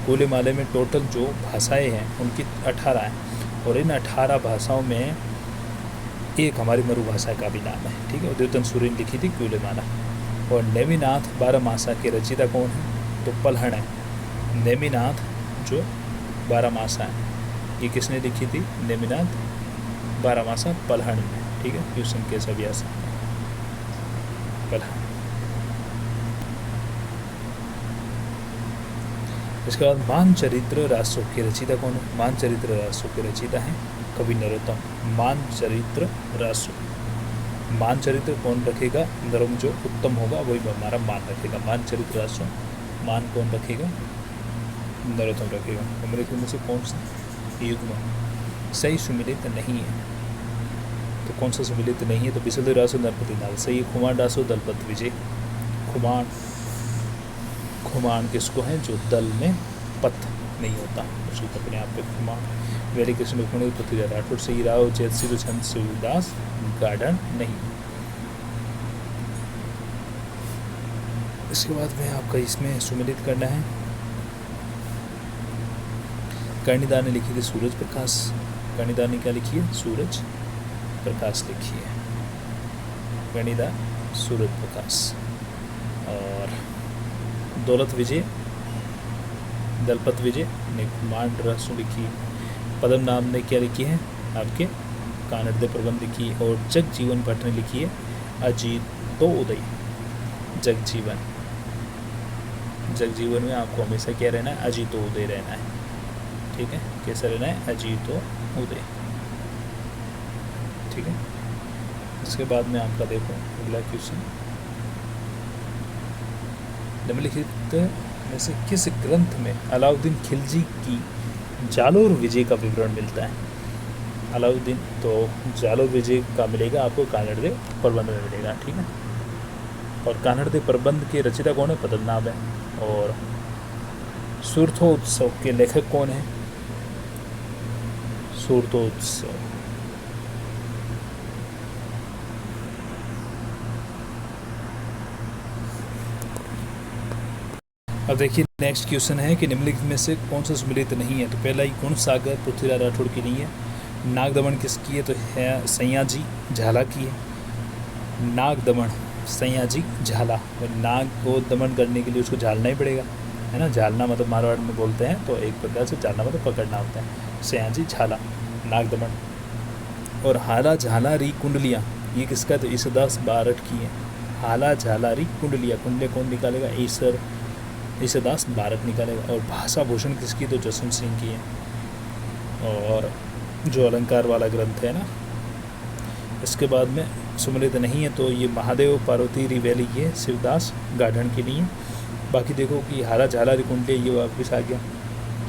कूलेमाले में टोटल जो भाषाएं हैं उनकी 18 हैं, और इन 18 भाषाओं में एक हमारी मरु भाषा का भी नाम है, ठीक है। द्योतन सूरी ने लिखी थी कूलेमाला। और नेमिनाथ बारहमासा के रचयिता कौन है, तो पलहण है। नेमिनाथ जो बारहमासा है ये किसने लिखी थी, नेमिनाथ बारहमासा पलहण में, ठीक है। क्वेश्चन कैसा भी आ सकता है, पलहण। इसके बाद मानचरित्र रासो के रचयिता कौन है, मानचरित्र रासो के रचयिता हैं कवि नरोत्तम। मानचरित्र रासो, मानचरित्र कौन रखेगा, नरम जो उत्तम होगा वही हमारा मान रखेगा। मानचरित्र रासो, मान कौन रखेगा, नरोत्तम रखेगा। निम्नलिखित में से कौन सा युग्म सही सुमिलित नहीं है, तो कौन सा सुमिलित नहीं है, तो बिसल रासो नरपति नाल सही है। खुमान रासो दलपत विजय, खुमान किसको है, जो दल में पथ नहीं होता उसको अपने आप पे खुमान। वेरी कृष्ण रुक्मिणी पृथ्वीराज राठौड़ सही। राव जैतसी तो छंद शिवदास गार्डन नहीं। इसके बाद में आपका इसमें सुमिलित करना है। कर्णिदार ने लिखी थी सूरज प्रकाश, कर्णिदार ने क्या लिखी है, सूरज प्रकाश लिखी है, कर्णिदार सूरज प्रकाश। और दौलत विजय, दलपत विजय ने कुमार रसु लिखी। पदम नाम ने क्या लिखी है, आपके कानड़ प्रबंध लिखी। और जगजीवन भट्ट ने लिखी है अजीतो उदय। जगजीवन में आपको हमेशा क्या रहना है, अजीतो उदय रहना है, ठीक है। कैसा रहना है, अजीतो उदय, ठीक है। इसके बाद में आपका देखो अगला क्वेश्चन, निम्नलिखित में से किस ग्रंथ में अलाउद्दीन खिलजी की जालोर विजय का विवरण मिलता है। अलाउद्दीन तो जालोर विजय का मिलेगा आपको कानड़ प्रबंध में मिलेगा, ठीक है। और कानड़ प्रबंध के रचयिता कौन है, पद्मनाभ है। और सूरतोत्सव के लेखक कौन है, सूरतोत्सव। अब देखिए नेक्स्ट क्वेश्चन है कि निम्नलिखित में से कौन सा सुमिलित नहीं है। तो पहला ही गुण सागर पृथ्वीराज राठौड़ की नहीं है। नाग दमन किसकी है, तो है सैयाजी झाला की है। नाग दमन सैयाजी झाला, और नाग को दमन करने के लिए उसको झालना ही पड़ेगा, है ना। झालना मतलब मारवाड़ में बोलते हैं, तो एक प्रकार से झालना मतलब पकड़ना होता है। सैयाजी झाला, नाग दमन। और हाला झाला री कुंडलियाँ, ये किसका, तो ईश्वरदास बारठ की है। हाला झाला री कुंडलियाँ, कुंडले कौन निकालेगा, ईश्वरदास बारठ निकालेगा। और भाषा भूषण किसकी, तो जसवंत सिंह की है। और जो अलंकार वाला ग्रंथ है ना, इसके बाद में सुमिलित नहीं है, तो ये महादेव पार्वती रिवैली ये शिवदास गार्डन की नहीं है। बाकी देखो कि हारा झाला री कुंडलियाँ ये वापस आ गया,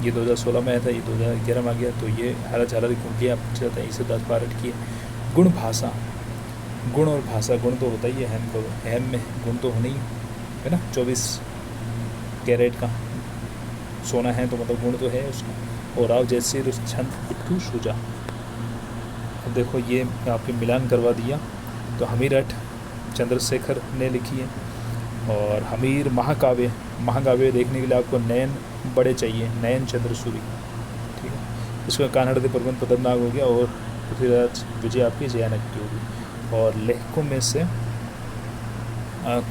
ये 2016 में आया था, ये 2011 में आ गया, तो ये हारा झाला री कुंडलियाँ पूछा जाता है, ईश्वरदास बारठ की है। गुण भाषा, गुण और भाषा, गुण तो होता ही है हेम में गुण तो होने ही है ना। 24 कैरेट का सोना है तो मतलब गुण तो है उसका। और राव जैसे छंद पिट्ठू शुजा। अब देखो ये आपके मिलान करवा दिया, तो हमीरठ चंद्रशेखर ने लिखी है। और हमीर महाकाव्य देखने के लिए आपको नयन बड़े चाहिए, नयन चंद्रसूरी, ठीक है। इसका कानड़ प्रबंध पद्मनाभ हो गया। और पृथ्वीराज विजय आपकी जयानक की होगी। और लेखकों में से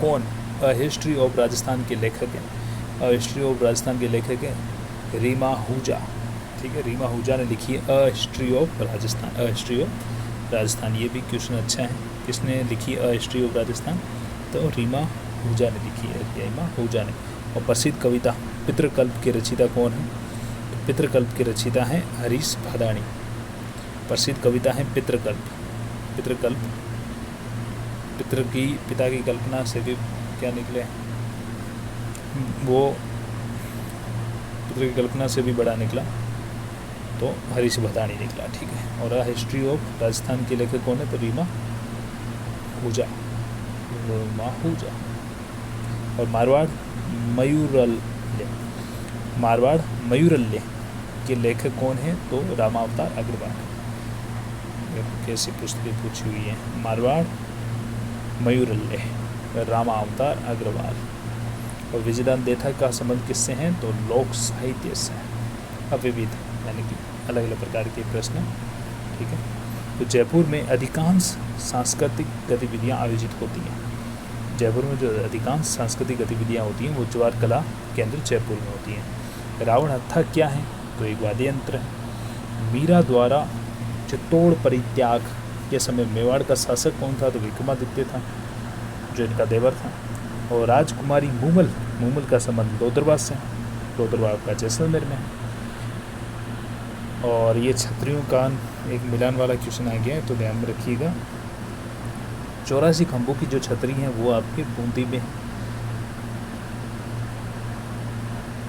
कौन हिस्ट्री ऑफ राजस्थान के लेखक हैं, हिस्ट्री ऑफ राजस्थान के लेखक हैं रीमा आहूजा, ठीक है। रीमा आहूजा ने लिखी है हिस्ट्री ऑफ राजस्थान। ये भी क्वेश्चन अच्छा है, किसने लिखी हिस्ट्री ऑफ राजस्थान, तो रीमा आहूजा ने लिखी है, रीमा आहूजा ने। और प्रसिद्ध कविता पितृकल्प के रचयिता कौन है, तो पितृकल्प के रचयिता हैं हरीश भादानी। प्रसिद्ध कविता है पितृकल्प पिता की कल्पना से भी क्या निकले, वो पिता की कल्पना से भी बड़ा निकला, तो हरीश भदानी निकला। ठीक है। और हिस्ट्री ऑफ राजस्थान के लेखक कौन है, तो रीमा आहूजा। और मारवाड़ मयूरल्ले के लेखक कौन है, तो रामावतार अग्रवाल। कैसी पुस्तकें पूछी हुई है, मारवाड़ मयूरल्ले, रामावतार अग्रवाल। और विजयदान देठा का संबंध किससे हैं, तो लोक साहित्य से। अविविध यानी कि अलग अलग प्रकार के प्रश्न। ठीक है। तो जयपुर में अधिकांश सांस्कृतिक गतिविधियां आयोजित होती हैं। जयपुर में जो अधिकांश सांस्कृतिक गतिविधियां होती हैं वो ज्वार कला केंद्र जयपुर में होती हैं। रावण हत्था क्या है, तो एक वाद्य यंत्र है। मीरा द्वारा चित्तौड़ परित्याग के समय मेवाड़ का शासक कौन था, तो विक्रमादित्य था, जो इनका देवर था। और राजकुमारी मूमल का संबंध लोदरबाज से, लोदरबाज का जैसलमेर में है। और ये छतरियों का एक मिलान वाला क्वेश्चन आ गया है, तो ध्यान में रखिएगा। 84 खंभों की जो छतरी है वो आपके बूंदी में है।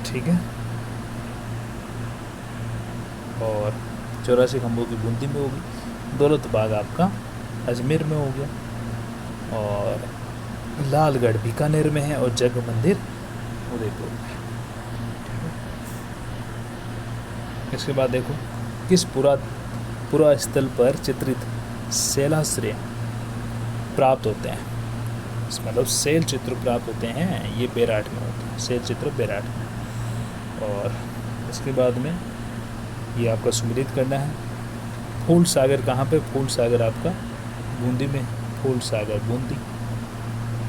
ठीक है। और 84 खंभों की बूंदी में होगी। दौलत बाग आपका अजमेर में हो गया। और लालगढ़ बीकानेर में है। और जग मंदिर उदयपुर में। इसके बाद देखो, किस पुरा स्थल पर चित्रित शैलाश्रय प्राप्त होते हैं, मतलब शैल चित्र प्राप्त होते हैं, ये बेराट में होते हैं, शैल चित्र बेराट में। और इसके बाद में ये आपका सुमिलित करना है। फूल सागर कहाँ पे, फूल सागर आपका बूंदी में, फूल सागर बूंदी।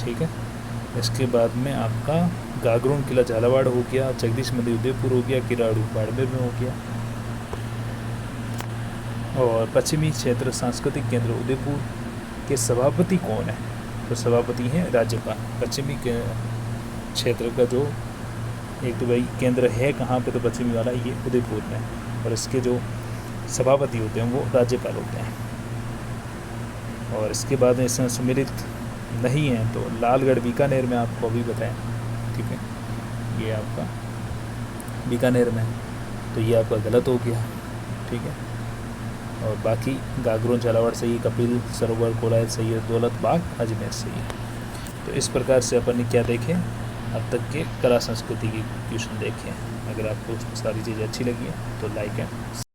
ठीक है। इसके बाद में आपका गागरोन किला झालावाड़ हो गया, जगदीश मंदिर उदयपुर हो गया, किराड़ू बाड़मेर में हो गया। और पश्चिमी क्षेत्र सांस्कृतिक केंद्र उदयपुर के सभापति कौन है, तो सभापति हैं राज्यपाल। पश्चिमी के क्षेत्र का जो एक तो भाई केंद्र है कहाँ पे, तो पश्चिमी वाला ये उदयपुर में। और इसके जो सभापति होते हैं वो राज्यपाल होते हैं। और इसके बाद में इसमें सुमिलित नहीं है, तो लालगढ़ बीकानेर में आपको अभी बताएं। ठीक है। ये आपका बीकानेर में, तो ये आपका गलत हो गया। ठीक है। और बाकी गागरोन झालावाड़ सही है, कपिल सरोवर कोलायत सही है, दौलत बाग अजमेर सही है। तो इस प्रकार से अपन ने क्या देखे, अब तक के कला संस्कृति की क्वेश्चन देखे। अगर आपको सारी चीज़ें अच्छी लगी है तो लाइक एंड